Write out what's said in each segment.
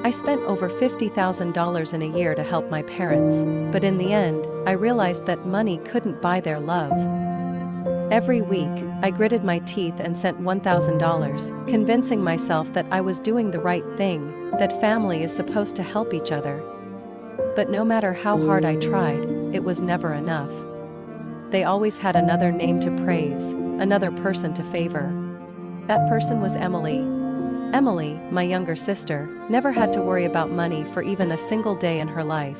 I spent over $50,000 in a year to help my parents, but in the end, I realized that money couldn't buy their love. Every week, I gritted my teeth and sent $1,000, convincing myself that I was doing the right thing, that family is supposed to help each other. But no matter how hard I tried, it was never enough. They always had another name to praise, another person to favor. That person was Emily. Emily, my younger sister, never had to worry about money for even a single day in her life.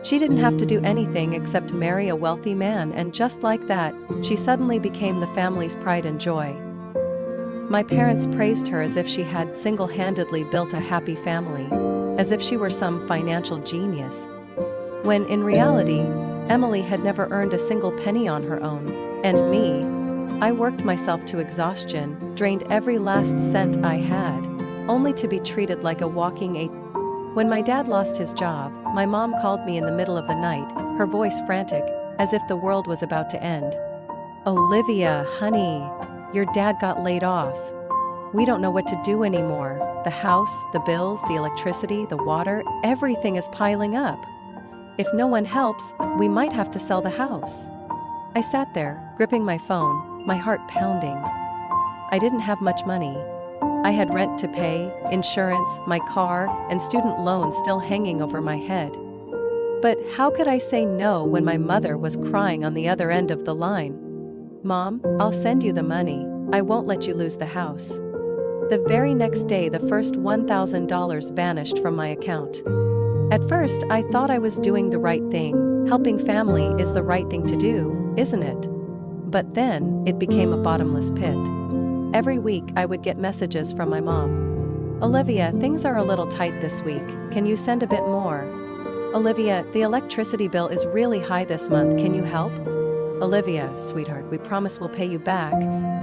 She didn't have to do anything except marry a wealthy man, and just like that, she suddenly became the family's pride and joy. My parents praised her as if she had single-handedly built a happy family, as if she were some financial genius. When in reality, Emily had never earned a single penny on her own, and me, I worked myself to exhaustion, drained every last cent I had, only to be treated like a walking When my dad lost his job, my mom called me in the middle of the night, her voice frantic, as if the world was about to end. "Olivia, honey, your dad got laid off. We don't know what to do anymore. The house, the bills, the electricity, the water, everything is piling up. If no one helps, we might have to sell the house." I sat there, gripping my phone, my heart pounding. I didn't have much money. I had rent to pay, insurance, my car, and student loans still hanging over my head. But how could I say no when my mother was crying on the other end of the line? "Mom, I'll send you the money. I won't let you lose the house." The very next day, the first $1,000 vanished from my account. At first, I thought I was doing the right thing. Helping family is the right thing to do, isn't it? But then, it became a bottomless pit. Every week, I would get messages from my mom. "Olivia, things are a little tight this week. Can you send a bit more?" "Olivia, the electricity bill is really high this month. Can you help?" "Olivia, sweetheart, we promise we'll pay you back.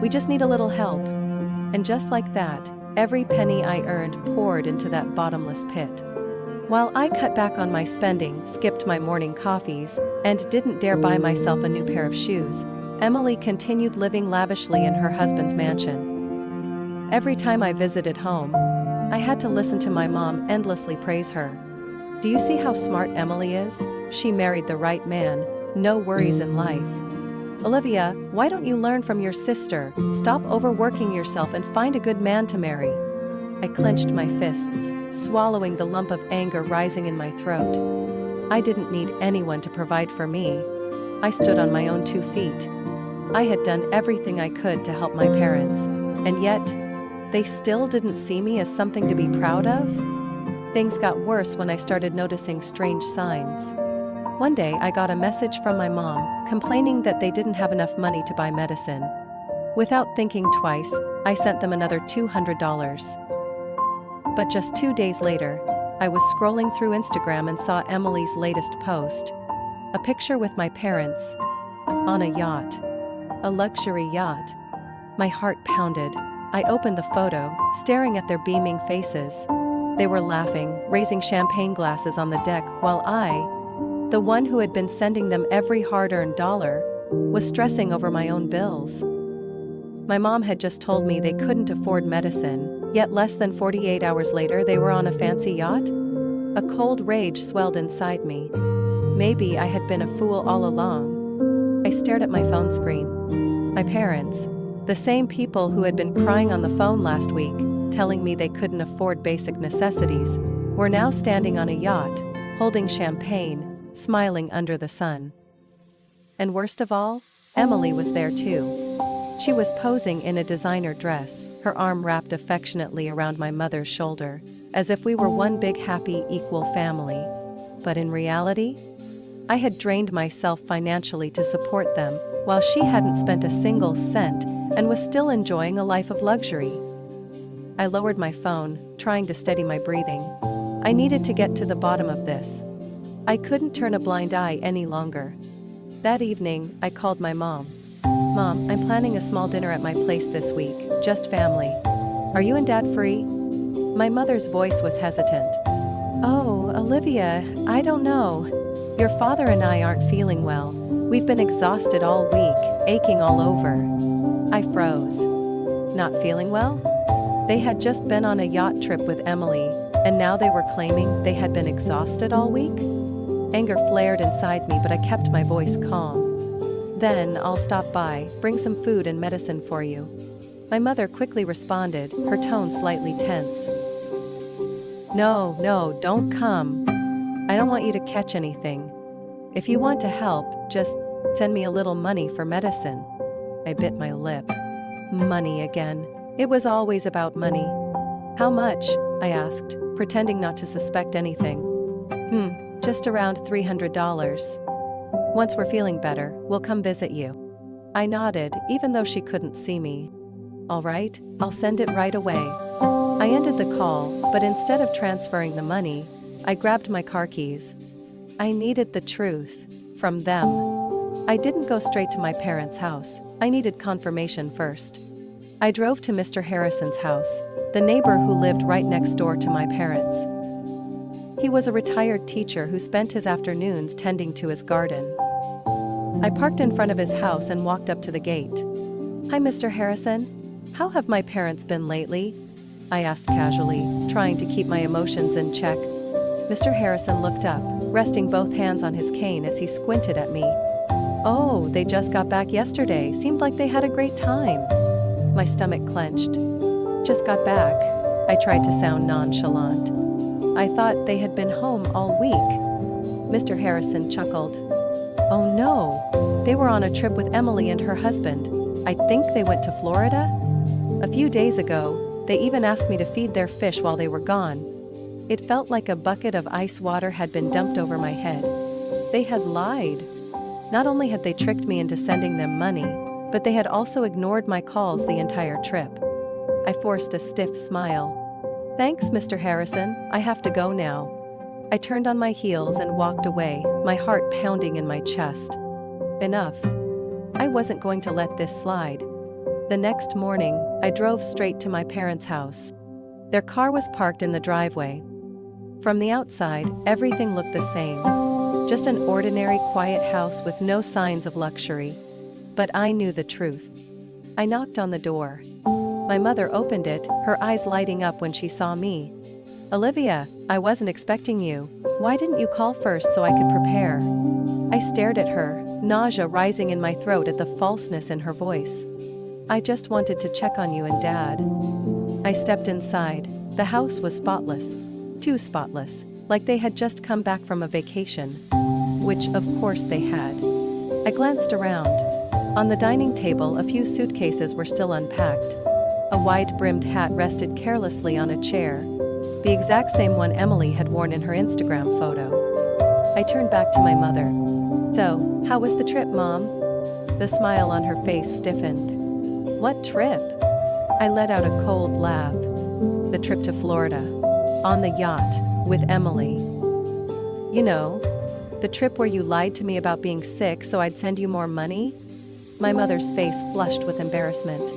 We just need a little help." And just like that, every penny I earned poured into that bottomless pit. While I cut back on my spending, skipped my morning coffees, and didn't dare buy myself a new pair of shoes, Emily continued living lavishly in her husband's mansion. Every time I visited home, I had to listen to my mom endlessly praise her. "Do you see how smart Emily is? She married the right man, no worries in life. Olivia, why don't you learn from your sister? Stop overworking yourself and find a good man to marry." I clenched my fists, swallowing the lump of anger rising in my throat. I didn't need anyone to provide for me. I stood on my own 2 feet. I had done everything I could to help my parents, and yet, they still didn't see me as something to be proud of? Things got worse when I started noticing strange signs. One day I got a message from my mom, complaining that they didn't have enough money to buy medicine. Without thinking twice, I sent them another $200. But just 2 days later, I was scrolling through Instagram and saw Emily's latest post. A picture with my parents. On a yacht. A luxury yacht. My heart pounded. I opened the photo, staring at their beaming faces. They were laughing, raising champagne glasses on the deck, while I, the one who had been sending them every hard-earned dollar, was stressing over my own bills. My mom had just told me they couldn't afford medicine, yet less than 48 hours later they were on a fancy yacht? A cold rage swelled inside me. Maybe I had been a fool all along. I stared at my phone screen. My parents, the same people who had been crying on the phone last week, telling me they couldn't afford basic necessities, were now standing on a yacht, holding champagne, smiling under the sun. And worst of all, Emily was there too. She was posing in a designer dress, her arm wrapped affectionately around my mother's shoulder, as if we were one big happy equal family. But in reality, I had drained myself financially to support them, while she hadn't spent a single cent and was still enjoying a life of luxury. I lowered my phone, trying to steady my breathing. I needed to get to the bottom of this. I couldn't turn a blind eye any longer. That evening, I called my mom. "Mom, I'm planning a small dinner at my place this week, just family. Are you and Dad free?" My mother's voice was hesitant. "Oh, Olivia, I don't know. Your father and I aren't feeling well. We've been exhausted all week, aching all over." I froze. Not feeling well? They had just been on a yacht trip with Emily, And now they were claiming they had been exhausted all week? Anger flared inside me, but I kept my voice calm. Then I'll stop by, bring some food and medicine for you. My mother quickly responded, her tone slightly tense. No, don't come. I don't want you to catch anything. If you want to help, just send me a little money for medicine. I bit my lip. Money again. It was always about money. How much? I asked, pretending not to suspect anything. Just around $300. Once we're feeling better, we'll come visit you. I nodded, even though she couldn't see me. All right, I'll send it right away. I ended the call, but instead of transferring the money, I grabbed my car keys. I needed the truth from them. I didn't go straight to my parents' house. I needed confirmation first. I drove to Mr. Harrison's house, the neighbor who lived right next door to my parents. He was a retired teacher who spent his afternoons tending to his garden. I parked in front of his house and walked up to the gate. Hi, Mr. Harrison. How have my parents been lately? I asked casually, trying to keep my emotions in check. Mr. Harrison looked up, resting both hands on his cane as he squinted at me. Oh, they just got back yesterday. Seemed like they had a great time. My stomach clenched. Just got back. I tried to sound nonchalant. I thought they had been home all week. Mr. Harrison chuckled. Oh no, they were on a trip with Emily and her husband. I think they went to Florida? A few days ago, they even asked me to feed their fish while they were gone. It felt like a bucket of ice water had been dumped over my head. They had lied. Not only had they tricked me into sending them money, but they had also ignored my calls the entire trip. I forced a stiff smile. Thanks, Mr. Harrison, I have to go now. I turned on my heels and walked away, my heart pounding in my chest. Enough. I wasn't going to let this slide. The next morning, I drove straight to my parents' house. Their car was parked in the driveway. From the outside, everything looked the same. Just an ordinary, quiet house with no signs of luxury. But I knew the truth. I knocked on the door. My mother opened it, her eyes lighting up when she saw me. Olivia, I wasn't expecting you. Why didn't you call first so I could prepare? I stared at her, nausea rising in my throat at the falseness in her voice. I just wanted to check on you and Dad. I stepped inside. The house was spotless. Too spotless, like they had just come back from a vacation. Which, of course, they had. I glanced around. On the dining table, a few suitcases were still unpacked. A wide-brimmed hat rested carelessly on a chair, the exact same one Emily had worn in her Instagram photo. I turned back to my mother. So, how was the trip, Mom? The smile on her face stiffened. What trip? I let out a cold laugh. The trip to Florida. On the yacht, with Emily. You know, the trip where you lied to me about being sick so I'd send you more money? My mother's face flushed with embarrassment.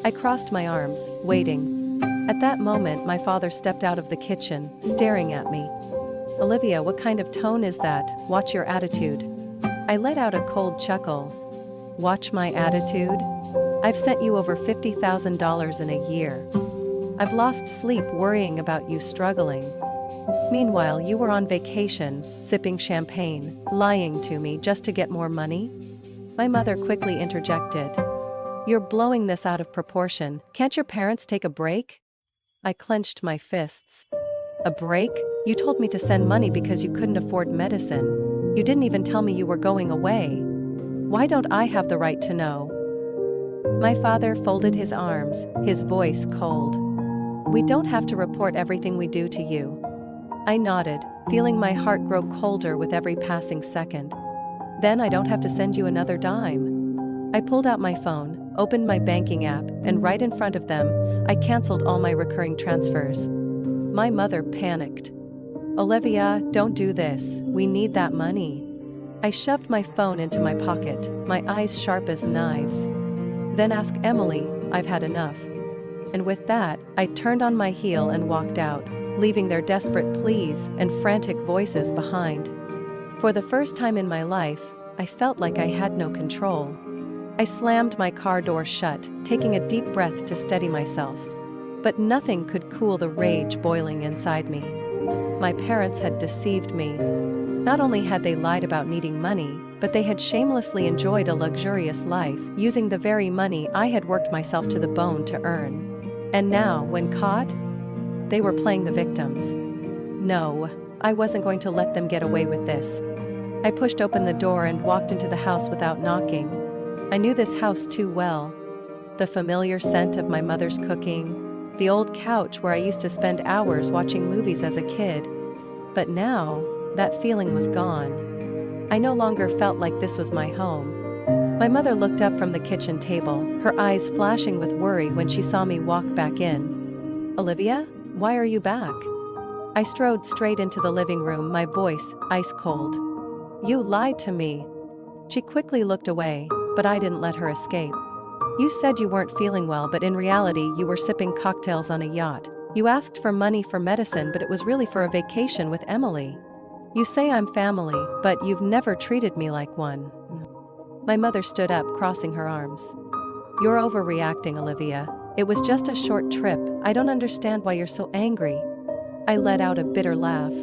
I crossed my arms, waiting. At that moment, my father stepped out of the kitchen, staring at me. Olivia, what kind of tone is that? Watch your attitude. I let out a cold chuckle. Watch my attitude? I've sent you over $50,000 in a year. I've lost sleep worrying about you struggling. Meanwhile, you were on vacation, sipping champagne, lying to me just to get more money? My mother quickly interjected. You're blowing this out of proportion. Can't your parents take a break? I clenched my fists. A break? You told me to send money because you couldn't afford medicine. You didn't even tell me you were going away. Why don't I have the right to know? My father folded his arms, his voice cold. We don't have to report everything we do to you. I nodded, feeling my heart grow colder with every passing second. Then I don't have to send you another dime. I pulled out my phone, opened my banking app, and right in front of them, I canceled all my recurring transfers. My mother panicked. Olivia, don't do this. We need that money. I shoved my phone into my pocket, my eyes sharp as knives. Then ask Emily, I've had enough. And with that, I turned on my heel and walked out, leaving their desperate pleas and frantic voices behind. For the first time in my life, I felt like I had no control. I slammed my car door shut, taking a deep breath to steady myself. But nothing could cool the rage boiling inside me. My parents had deceived me. Not only had they lied about needing money, but they had shamelessly enjoyed a luxurious life using the very money I had worked myself to the bone to earn. And now, when caught, they were playing the victims. No, I wasn't going to let them get away with this. I pushed open the door and walked into the house without knocking. I knew this house too well. The familiar scent of my mother's cooking, the old couch where I used to spend hours watching movies as a kid. But now, that feeling was gone. I no longer felt like this was my home. My mother looked up from the kitchen table, her eyes flashing with worry when she saw me walk back in. "Olivia, why are you back?" I strode straight into the living room, my voice ice cold. "You lied to me." She quickly looked away, but I didn't let her escape. "You said you weren't feeling well, but in reality you were sipping cocktails on a yacht. You asked for money for medicine, but it was really for a vacation with Emily. You say I'm family, but you've never treated me like one." My mother stood up, crossing her arms. "You're overreacting, Olivia. It was just a short trip. I don't understand why you're so angry." I let out a bitter laugh.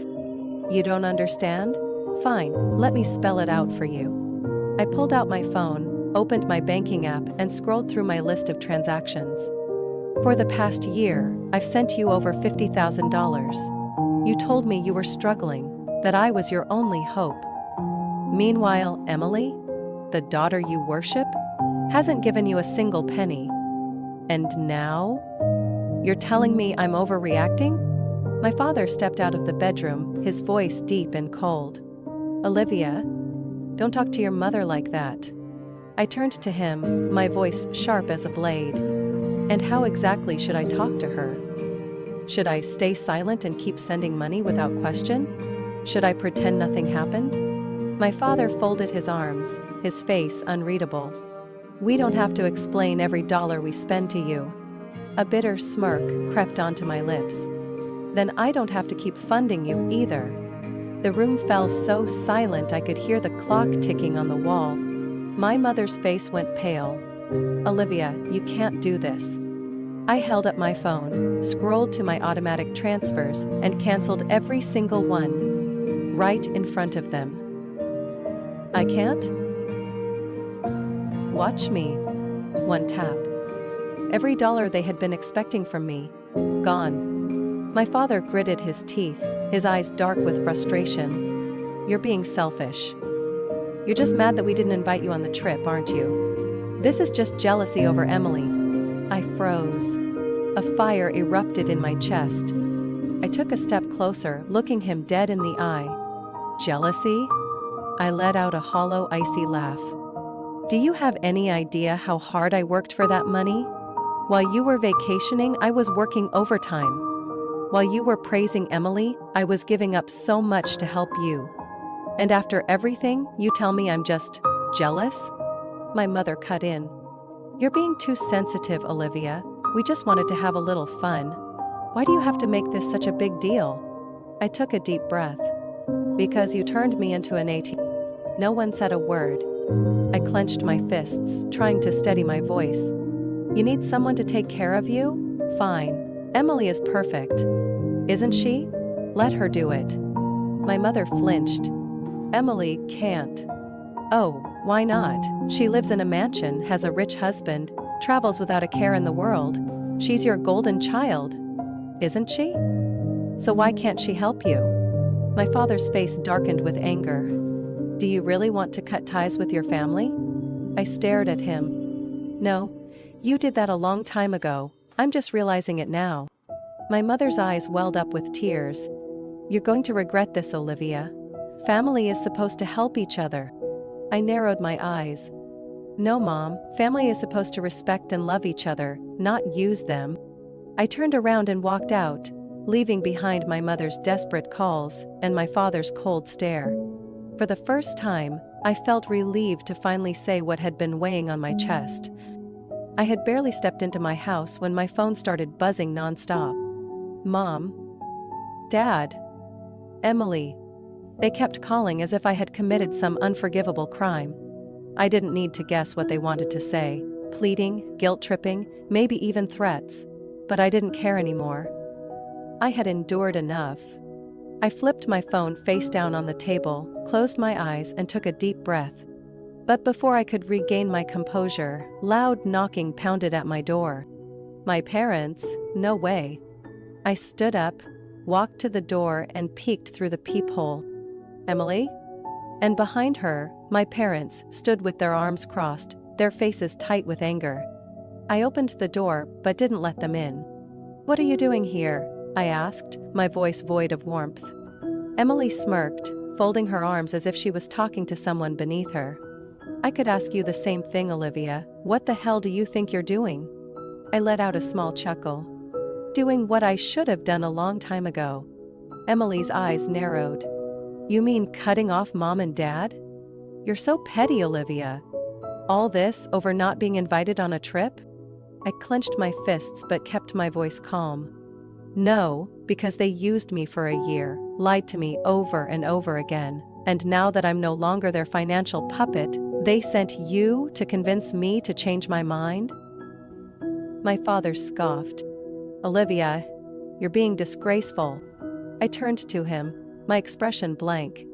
"You don't understand? Fine, let me spell it out for you." I pulled out my phone, opened my banking app, and scrolled through my list of transactions. "For the past year, I've sent you over $50,000. You told me you were struggling, that I was your only hope. Meanwhile, Emily, the daughter you worship, hasn't given you a single penny. And now? You're telling me I'm overreacting?" My father stepped out of the bedroom, his voice deep and cold. "Olivia, don't talk to your mother like that." I turned to him, my voice sharp as a blade. "And how exactly should I talk to her? Should I stay silent and keep sending money without question? Should I pretend nothing happened?" My father folded his arms, his face unreadable. "We don't have to explain every dollar we spend to you." A bitter smirk crept onto my lips. "Then I don't have to keep funding you either." The room fell so silent I could hear the clock ticking on the wall. My mother's face went pale. "Olivia, you can't do this." I held up my phone, scrolled to my automatic transfers, and canceled every single one, right in front of them. "I can't?" "Watch me." One tap. Every dollar they had been expecting from me, gone. My father gritted his teeth, his eyes dark with frustration. "You're being selfish. You're just mad that we didn't invite you on the trip, aren't you? This is just jealousy over Emily." I froze. A fire erupted in my chest. I took a step closer, looking him dead in the eye. "Jealousy?" I let out a hollow, icy laugh. "Do you have any idea how hard I worked for that money? While you were vacationing, I was working overtime. While you were praising Emily, I was giving up so much to help you. And after everything, you tell me I'm just jealous?" My mother cut in. "You're being too sensitive, Olivia. We just wanted to have a little fun. Why do you have to make this such a big deal?" I took a deep breath. "Because you turned me into an ATM." No one said a word. I clenched my fists, trying to steady my voice. "You need someone to take care of you? Fine. Emily is perfect. Isn't she? Let her do it." My mother flinched. "Emily can't." "Oh, why not? She lives in a mansion, has a rich husband, travels without a care in the world. She's your golden child, isn't she? So why can't she help you?" My father's face darkened with anger. "Do you really want to cut ties with your family?" I stared at him. "No, you did that a long time ago. I'm just realizing it now." My mother's eyes welled up with tears. "You're going to regret this, Olivia. Family is supposed to help each other." I narrowed my eyes. "No, Mom, family is supposed to respect and love each other, not use them." I turned around and walked out, leaving behind my mother's desperate calls and my father's cold stare. For the first time, I felt relieved to finally say what had been weighing on my chest. I had barely stepped into my house when my phone started buzzing nonstop. "Mom? Dad? Emily?" They kept calling as if I had committed some unforgivable crime. I didn't need to guess what they wanted to say. Pleading, guilt-tripping, maybe even threats. but I didn't care anymore. I had endured enough. I flipped my phone face down on the table, closed my eyes and took a deep breath. But before I could regain my composure, loud knocking pounded at my door. My parents? No way. I stood up, walked to the door and peeked through the peephole. Emily? And behind her, my parents stood with their arms crossed, their faces tight with anger. I opened the door but didn't let them in. "What are you doing here?" I asked, my voice void of warmth. Emily smirked, folding her arms as if she was talking to someone beneath her. "I could ask you the same thing, Olivia. What the hell do you think you're doing?" I let out a small chuckle. "Doing what I should have done a long time ago." Emily's eyes narrowed. "You mean cutting off mom and dad? You're so petty, Olivia. All this over not being invited on a trip?" I clenched my fists but kept my voice calm. "No, because they used me for a year, lied to me over and over again, and now that I'm no longer their financial puppet, they sent you to convince me to change my mind?" My father scoffed. "Olivia, you're being disgraceful." I turned to him, my expression blank.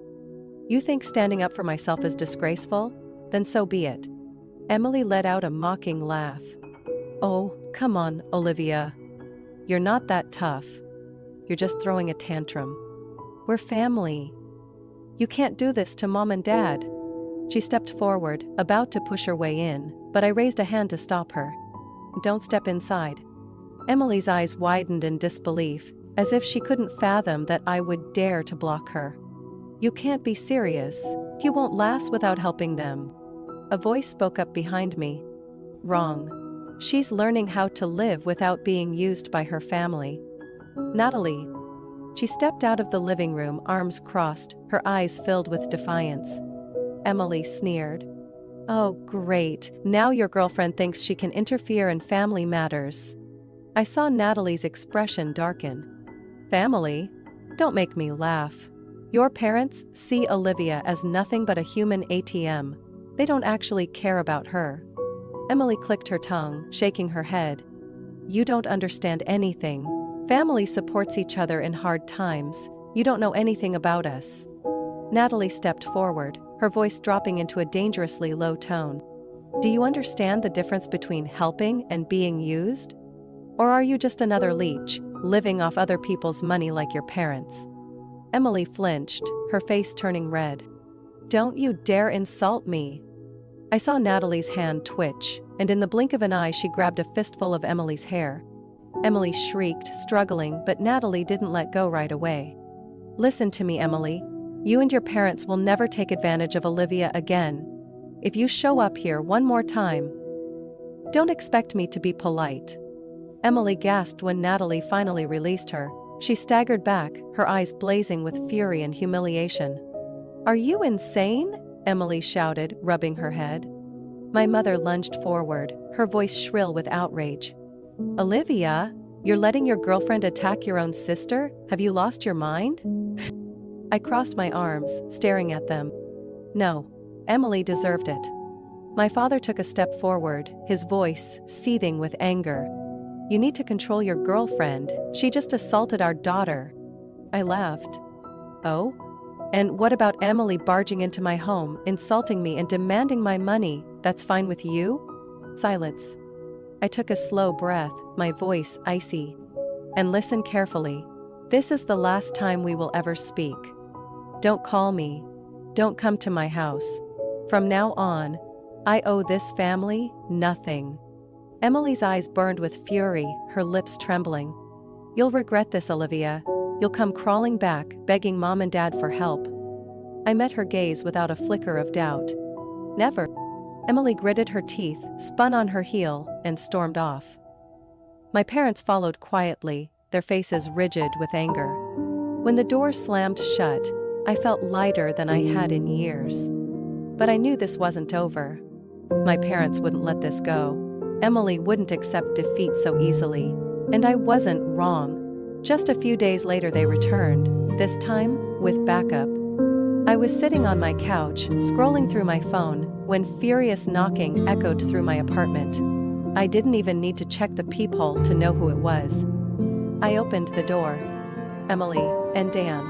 "You think standing up for myself is disgraceful? Then so be it." Emily let out a mocking laugh. "Oh, come on, Olivia. You're not that tough. You're just throwing a tantrum. We're family. You can't do this to mom and dad." She stepped forward, about to push her way in, but I raised a hand to stop her. "Don't step inside." Emily's eyes widened in disbelief, as if she couldn't fathom that I would dare to block her. "You can't be serious. You won't last without helping them." A voice spoke up behind me. "Wrong. She's learning how to live without being used by her family." "Natalie." She stepped out of the living room, arms crossed, her eyes filled with defiance. Emily sneered. "Oh, great, now your girlfriend thinks she can interfere in family matters." I saw Natalie's expression darken. "Family? Don't make me laugh. Your parents see Olivia as nothing but a human ATM. They don't actually care about her." Emily clicked her tongue, shaking her head. "You don't understand anything. Family supports each other in hard times. You don't know anything about us." Natalie stepped forward, her voice dropping into a dangerously low tone. "Do you understand the difference between helping and being used? Or are you just another leech, living off other people's money like your parents?" Emily flinched, her face turning red. "Don't you dare insult me." I saw Natalie's hand twitch, and in the blink of an eye she grabbed a fistful of Emily's hair. Emily shrieked, struggling, but Natalie didn't let go right away. "Listen to me, Emily. You and your parents will never take advantage of Olivia again. If you show up here one more time, don't expect me to be polite." Emily gasped when Natalie finally released her. She staggered back, her eyes blazing with fury and humiliation. "Are you insane?" Emily shouted, rubbing her head. My mother lunged forward, her voice shrill with outrage. "Olivia, you're letting your girlfriend attack your own sister? Have you lost your mind?" I crossed my arms, staring at them. No, Emily deserved it. My father took a step forward, his voice seething with anger. "You need to control your girlfriend. She just assaulted our daughter." I laughed. "Oh? And what about Emily barging into my home, insulting me and demanding my money? That's fine with you?" Silence. I took a slow breath, my voice icy. "And listen carefully. This is the last time we will ever speak. Don't call me. Don't come to my house. From now on, I owe this family nothing." Emily's eyes burned with fury, her lips trembling. "You'll regret this, Olivia. You'll come crawling back, begging mom and dad for help." I met her gaze without a flicker of doubt. "Never." Emily gritted her teeth, spun on her heel, and stormed off. My parents followed quietly, their faces rigid with anger. When the door slammed shut, I felt lighter than I had in years. But I knew this wasn't over. My parents wouldn't let this go. Emily wouldn't accept defeat so easily. And I wasn't wrong. Just a few days later they returned, this time with backup. I was sitting on my couch, scrolling through my phone, when furious knocking echoed through my apartment. I didn't even need to check the peephole to know who it was. I opened the door. Emily and Dan.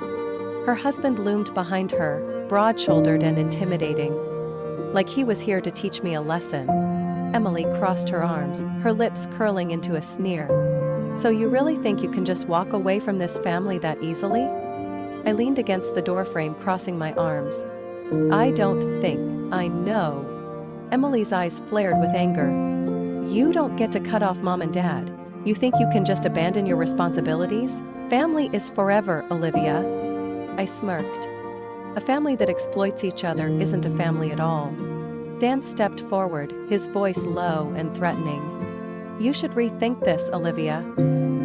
Her husband loomed behind her, broad-shouldered and intimidating. Like he was here to teach me a lesson. Emily crossed her arms, her lips curling into a sneer. So you really think you can just walk away from this family that easily? I leaned against the doorframe, crossing my arms. I don't think, I know. Emily's eyes flared with anger. You don't get to cut off mom and dad. You think you can just abandon your responsibilities? Family is forever, Olivia. I smirked. A family that exploits each other isn't a family at all. Dan stepped forward, his voice low and threatening. You should rethink this, Olivia.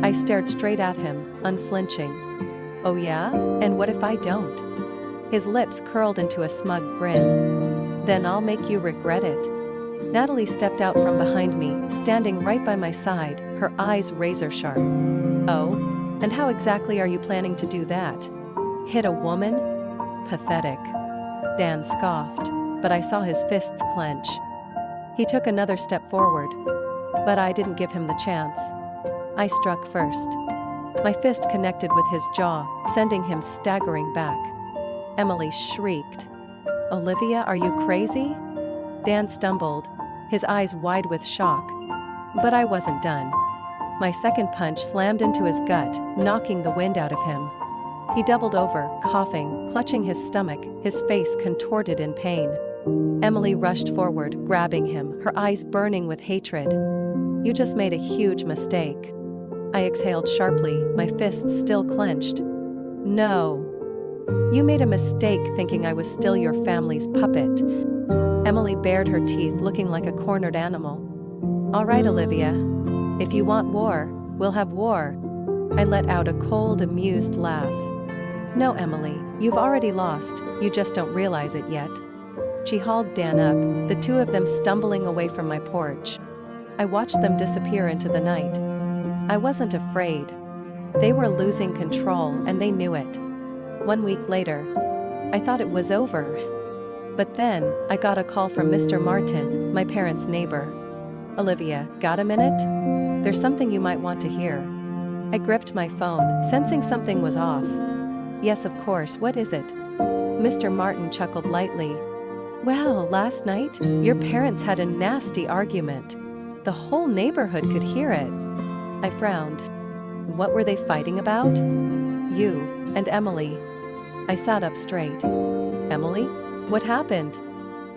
I stared straight at him, unflinching. Oh yeah? And what if I don't? His lips curled into a smug grin. Then I'll make you regret it. Natalie stepped out from behind me, standing right by my side, her eyes razor sharp. Oh? And how exactly are you planning to do that? Hit a woman? Pathetic. Dan scoffed, but I saw his fists clench. He took another step forward, but I didn't give him the chance. I struck first. My fist connected with his jaw, sending him staggering back. Emily shrieked. Olivia, are you crazy? Dan stumbled, his eyes wide with shock. But I wasn't done. My second punch slammed into his gut, knocking the wind out of him. He doubled over, coughing, clutching his stomach, his face contorted in pain. Emily rushed forward, grabbing him, her eyes burning with hatred. You just made a huge mistake. I exhaled sharply, my fists still clenched. No. You made a mistake thinking I was still your family's puppet. Emily bared her teeth, looking like a cornered animal. All right, Olivia. If you want war, we'll have war. I let out a cold, amused laugh. No, Emily, you've already lost, you just don't realize it yet. She hauled Dan up, the two of them stumbling away from my porch. I watched them disappear into the night. I wasn't afraid. They were losing control, and they knew it. 1 week later, I thought it was over. But then, I got a call from Mr. Martin, my parents' neighbor. Olivia, got a minute? There's something you might want to hear. I gripped my phone, sensing something was off. Yes, of course, what is it? Mr. Martin chuckled lightly. Well, last night, your parents had a nasty argument. The whole neighborhood could hear it. I frowned. What were they fighting about? You and Emily. I sat up straight. Emily? What happened?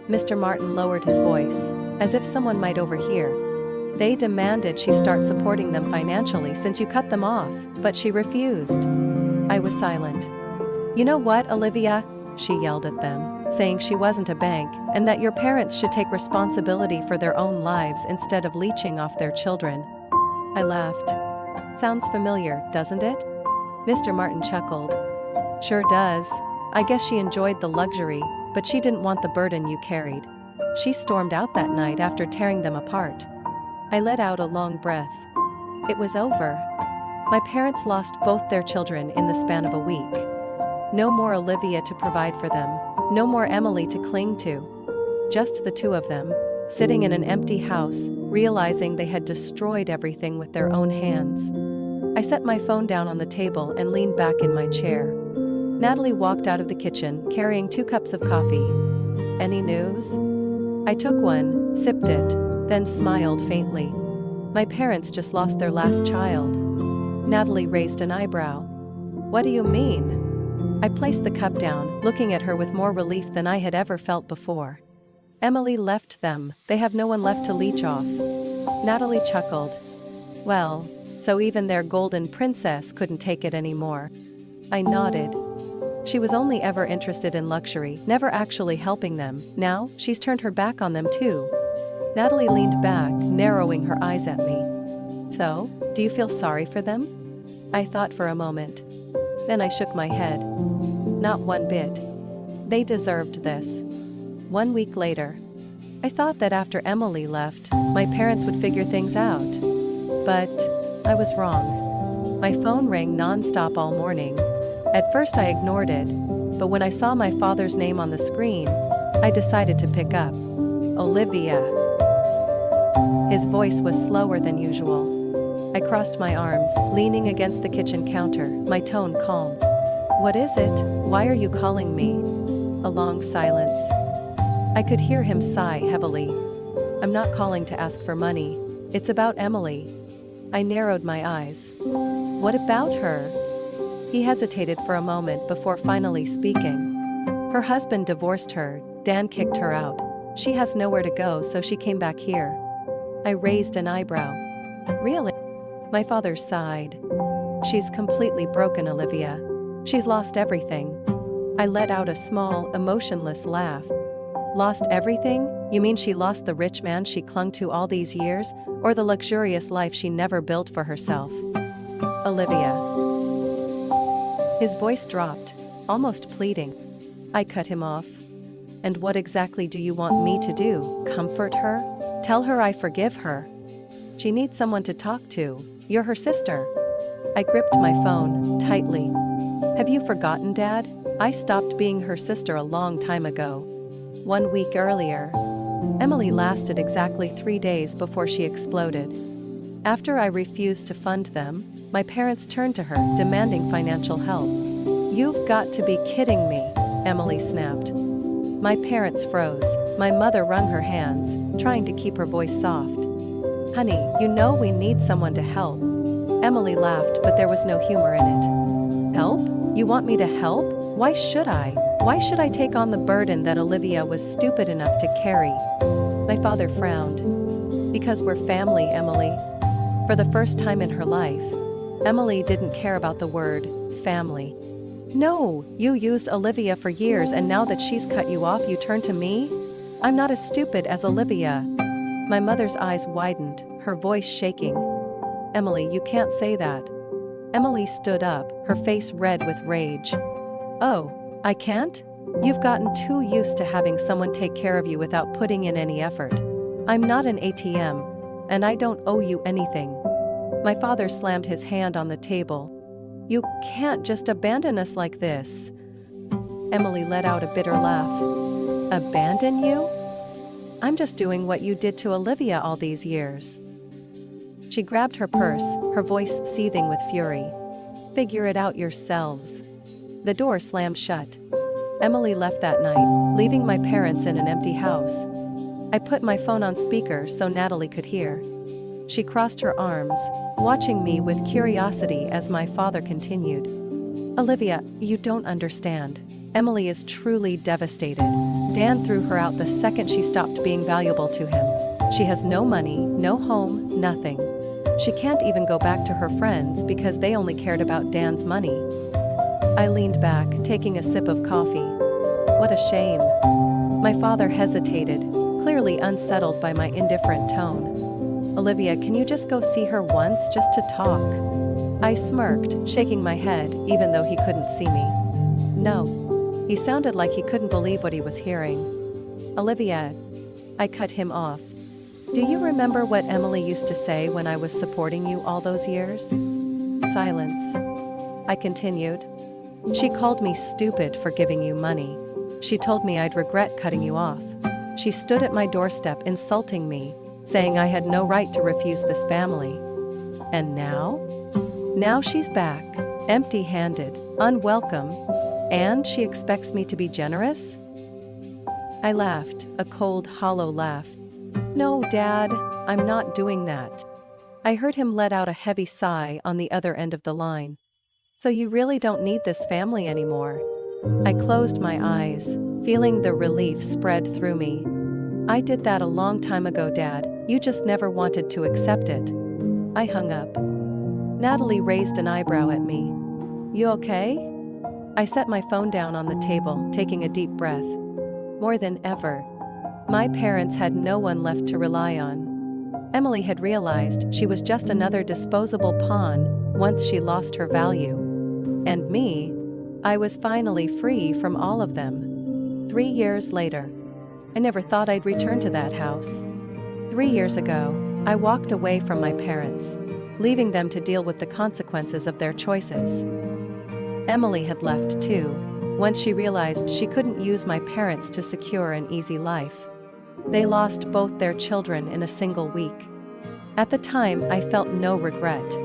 Mr. Martin lowered his voice, as if someone might overhear. They demanded she start supporting them financially since you cut them off, but she refused. I was silent. You know what, Olivia? She yelled at them, saying she wasn't a bank and that your parents should take responsibility for their own lives instead of leeching off their children. I laughed. Sounds familiar, doesn't it? Mr. Martin chuckled. Sure does. I guess she enjoyed the luxury, but she didn't want the burden you carried. She stormed out that night after tearing them apart. I let out a long breath. It was over. My parents lost both their children in the span of a week. No more Olivia to provide for them, no more Emily to cling to. Just the two of them, sitting in an empty house, realizing they had destroyed everything with their own hands. I set my phone down on the table and leaned back in my chair. Natalie walked out of the kitchen, carrying 2 cups of coffee. Any news? I took one, sipped it, then smiled faintly. My parents just lost their last child. Natalie raised an eyebrow. What do you mean? I placed the cup down, looking at her with more relief than I had ever felt before. Emily left them, they have no one left to leech off. Natalie chuckled. Well, so even their golden princess couldn't take it anymore. I nodded. She was only ever interested in luxury, never actually helping them. Now, she's turned her back on them too. Natalie leaned back, narrowing her eyes at me. So, do you feel sorry for them? I thought for a moment. Then I shook my head. Not one bit. They deserved this. 1 week later. I thought that after Emily left, my parents would figure things out. But I was wrong. My phone rang non-stop all morning. At first I ignored it, but when I saw my father's name on the screen, I decided to pick up. Olivia. His voice was slower than usual. I crossed my arms, leaning against the kitchen counter, my tone calm. "What is it? Why are you calling me?" A long silence. I could hear him sigh heavily. "I'm not calling to ask for money. It's about Emily." I narrowed my eyes. "What about her?" He hesitated for a moment before finally speaking. "Her husband divorced her, Dan kicked her out. She has nowhere to go, so she came back here." I raised an eyebrow. "Really?" My father sighed. "She's completely broken, Olivia. She's lost everything." I let out a small, emotionless laugh. "Lost everything? You mean she lost the rich man she clung to all these years, or the luxurious life she never built for herself?" "Olivia." His voice dropped, almost pleading. I cut him off. "And what exactly do you want me to do? Comfort her? Tell her I forgive her? She needs someone to talk to. You're her sister." I gripped my phone tightly. "Have you forgotten, Dad? I stopped being her sister a long time ago. 1 week earlier." Emily lasted exactly 3 days before she exploded. After I refused to fund them, my parents turned to her, demanding financial help. "You've got to be kidding me," Emily snapped. My parents froze. My mother wrung her hands, trying to keep her voice soft. "Honey, you know we need someone to help." Emily laughed, but there was no humor in it. "Help? You want me to help? Why should I? Why should I take on the burden that Olivia was stupid enough to carry?" My father frowned. "Because we're family, Emily." For the first time in her life, Emily didn't care about the word family. "No, you used Olivia for years, and now that she's cut you off, you turn to me? I'm not as stupid as Olivia." My mother's eyes widened, her voice shaking. "Emily, you can't say that." Emily stood up, her face red with rage. "Oh, I can't? You've gotten too used to having someone take care of you without putting in any effort. I'm not an ATM, and I don't owe you anything." My father slammed his hand on the table. "You can't just abandon us like this." Emily let out a bitter laugh. "Abandon you? I'm just doing what you did to Olivia all these years." She grabbed her purse, her voice seething with fury. "Figure it out yourselves." The door slammed shut. Emily left that night, leaving my parents in an empty house. I put my phone on speaker so Natalie could hear. She crossed her arms, watching me with curiosity as my father continued. "Olivia, you don't understand. Emily is truly devastated. Dan threw her out the second she stopped being valuable to him. She has no money, no home, nothing. She can't even go back to her friends because they only cared about Dan's money." I leaned back, taking a sip of coffee. "What a shame." My father hesitated, clearly unsettled by my indifferent tone. "Olivia, can you just go see her once, just to talk?" I smirked, shaking my head, even though he couldn't see me. "No." He sounded like he couldn't believe what he was hearing. "Olivia." I cut him off. "Do you remember what Emily used to say when I was supporting you all those years?" Silence. I continued. "She called me stupid for giving you money. She told me I'd regret cutting you off. She stood at my doorstep insulting me, saying I had no right to refuse this family. And now? Now she's back, empty-handed, unwelcome, and she expects me to be generous?" I laughed, a cold, hollow laugh. "No, Dad, I'm not doing that." I heard him let out a heavy sigh on the other end of the line. "So you really don't need this family anymore?" I closed my eyes, feeling the relief spread through me. "I did that a long time ago, Dad. You just never wanted to accept it." I hung up. Natalie raised an eyebrow at me. "You okay?" I set my phone down on the table, taking a deep breath. More than ever, my parents had no one left to rely on. Emily had realized she was just another disposable pawn once she lost her value. And me, I was finally free from all of them. 3 years later, I never thought I'd return to that house. 3 years ago, I walked away from my parents, leaving them to deal with the consequences of their choices. Emily had left too, once she realized she couldn't use my parents to secure an easy life. They lost both their children in a single week. At the time, I felt no regret.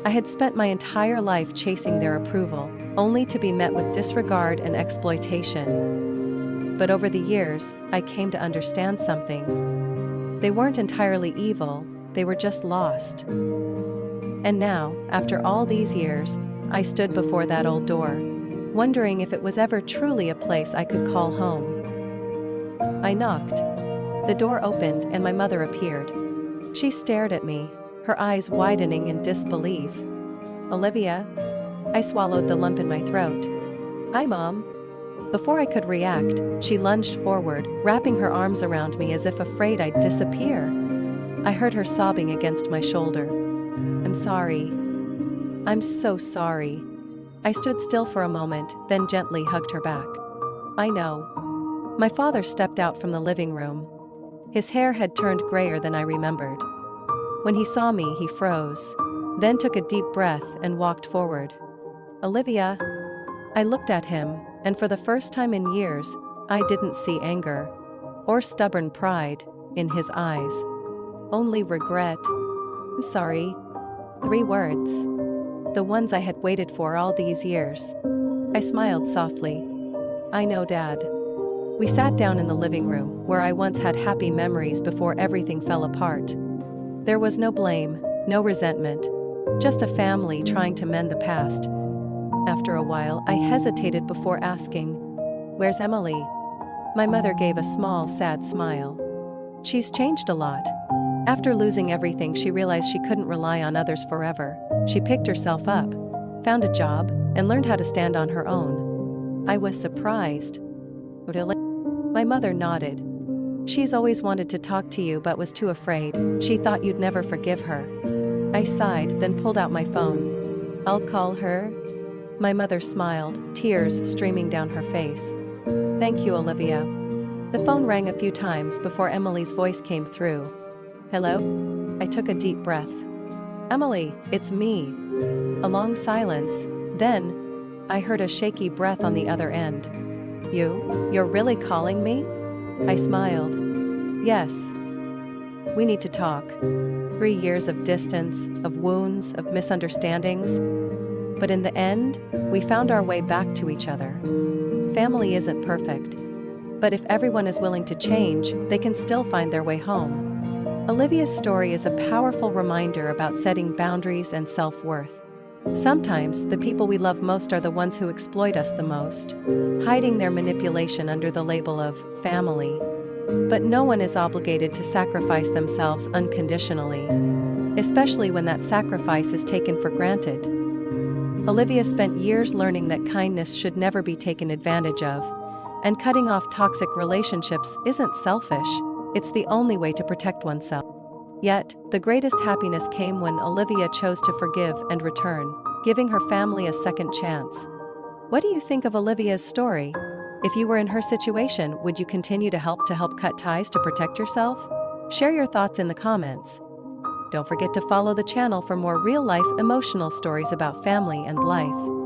I had spent my entire life chasing their approval, only to be met with disregard and exploitation. But over the years, I came to understand something. They weren't entirely evil, they were just lost. And now, after all these years, I stood before that old door, wondering if it was ever truly a place I could call home. I knocked. The door opened and my mother appeared. She stared at me, her eyes widening in disbelief. "Olivia?" I swallowed the lump in my throat. "Hi, Mom." Before I could react, she lunged forward, wrapping her arms around me as if afraid I'd disappear. I heard her sobbing against my shoulder. "I'm sorry. I'm so sorry." I stood still for a moment, then gently hugged her back. "I know." My father stepped out from the living room. His hair had turned grayer than I remembered. When he saw me, he froze, then took a deep breath and walked forward. "Olivia." I looked at him, and for the first time in years, I didn't see anger or stubborn pride in his eyes. Only regret. "I'm sorry." 3 words. The ones I had waited for all these years. I smiled softly. "I know, Dad." We sat down in the living room, where I once had happy memories before everything fell apart. There was no blame, no resentment, just a family trying to mend the past. After a while, I hesitated before asking, "Where's Emily?" My mother gave a small, sad smile. "She's changed a lot. After losing everything, she realized she couldn't rely on others forever. She picked herself up, found a job, and learned how to stand on her own." I was surprised. "Really?" My mother nodded. "She's always wanted to talk to you but was too afraid. She thought you'd never forgive her." I sighed, then pulled out my phone. "I'll call her." My mother smiled, tears streaming down her face. "Thank you, Olivia." The phone rang a few times before Emily's voice came through. "Hello?" I took a deep breath. "Emily, it's me." A long silence, then I heard a shaky breath on the other end. You're really calling me?" I smiled. "Yes. We need to talk. 3 years of distance, of wounds, of misunderstandings. But in the end, we found our way back to each other. Family isn't perfect. But if everyone is willing to change, they can still find their way home." Olivia's story is a powerful reminder about setting boundaries and self-worth. Sometimes, the people we love most are the ones who exploit us the most, hiding their manipulation under the label of family. But no one is obligated to sacrifice themselves unconditionally, especially when that sacrifice is taken for granted. Olivia spent years learning that kindness should never be taken advantage of, and cutting off toxic relationships isn't selfish, it's the only way to protect oneself. Yet, the greatest happiness came when Olivia chose to forgive and return, giving her family a second chance. What do you think of Olivia's story? If you were in her situation, would you continue to help cut ties to protect yourself? Share your thoughts in the comments. Don't forget to follow the channel for more real-life emotional stories about family and life.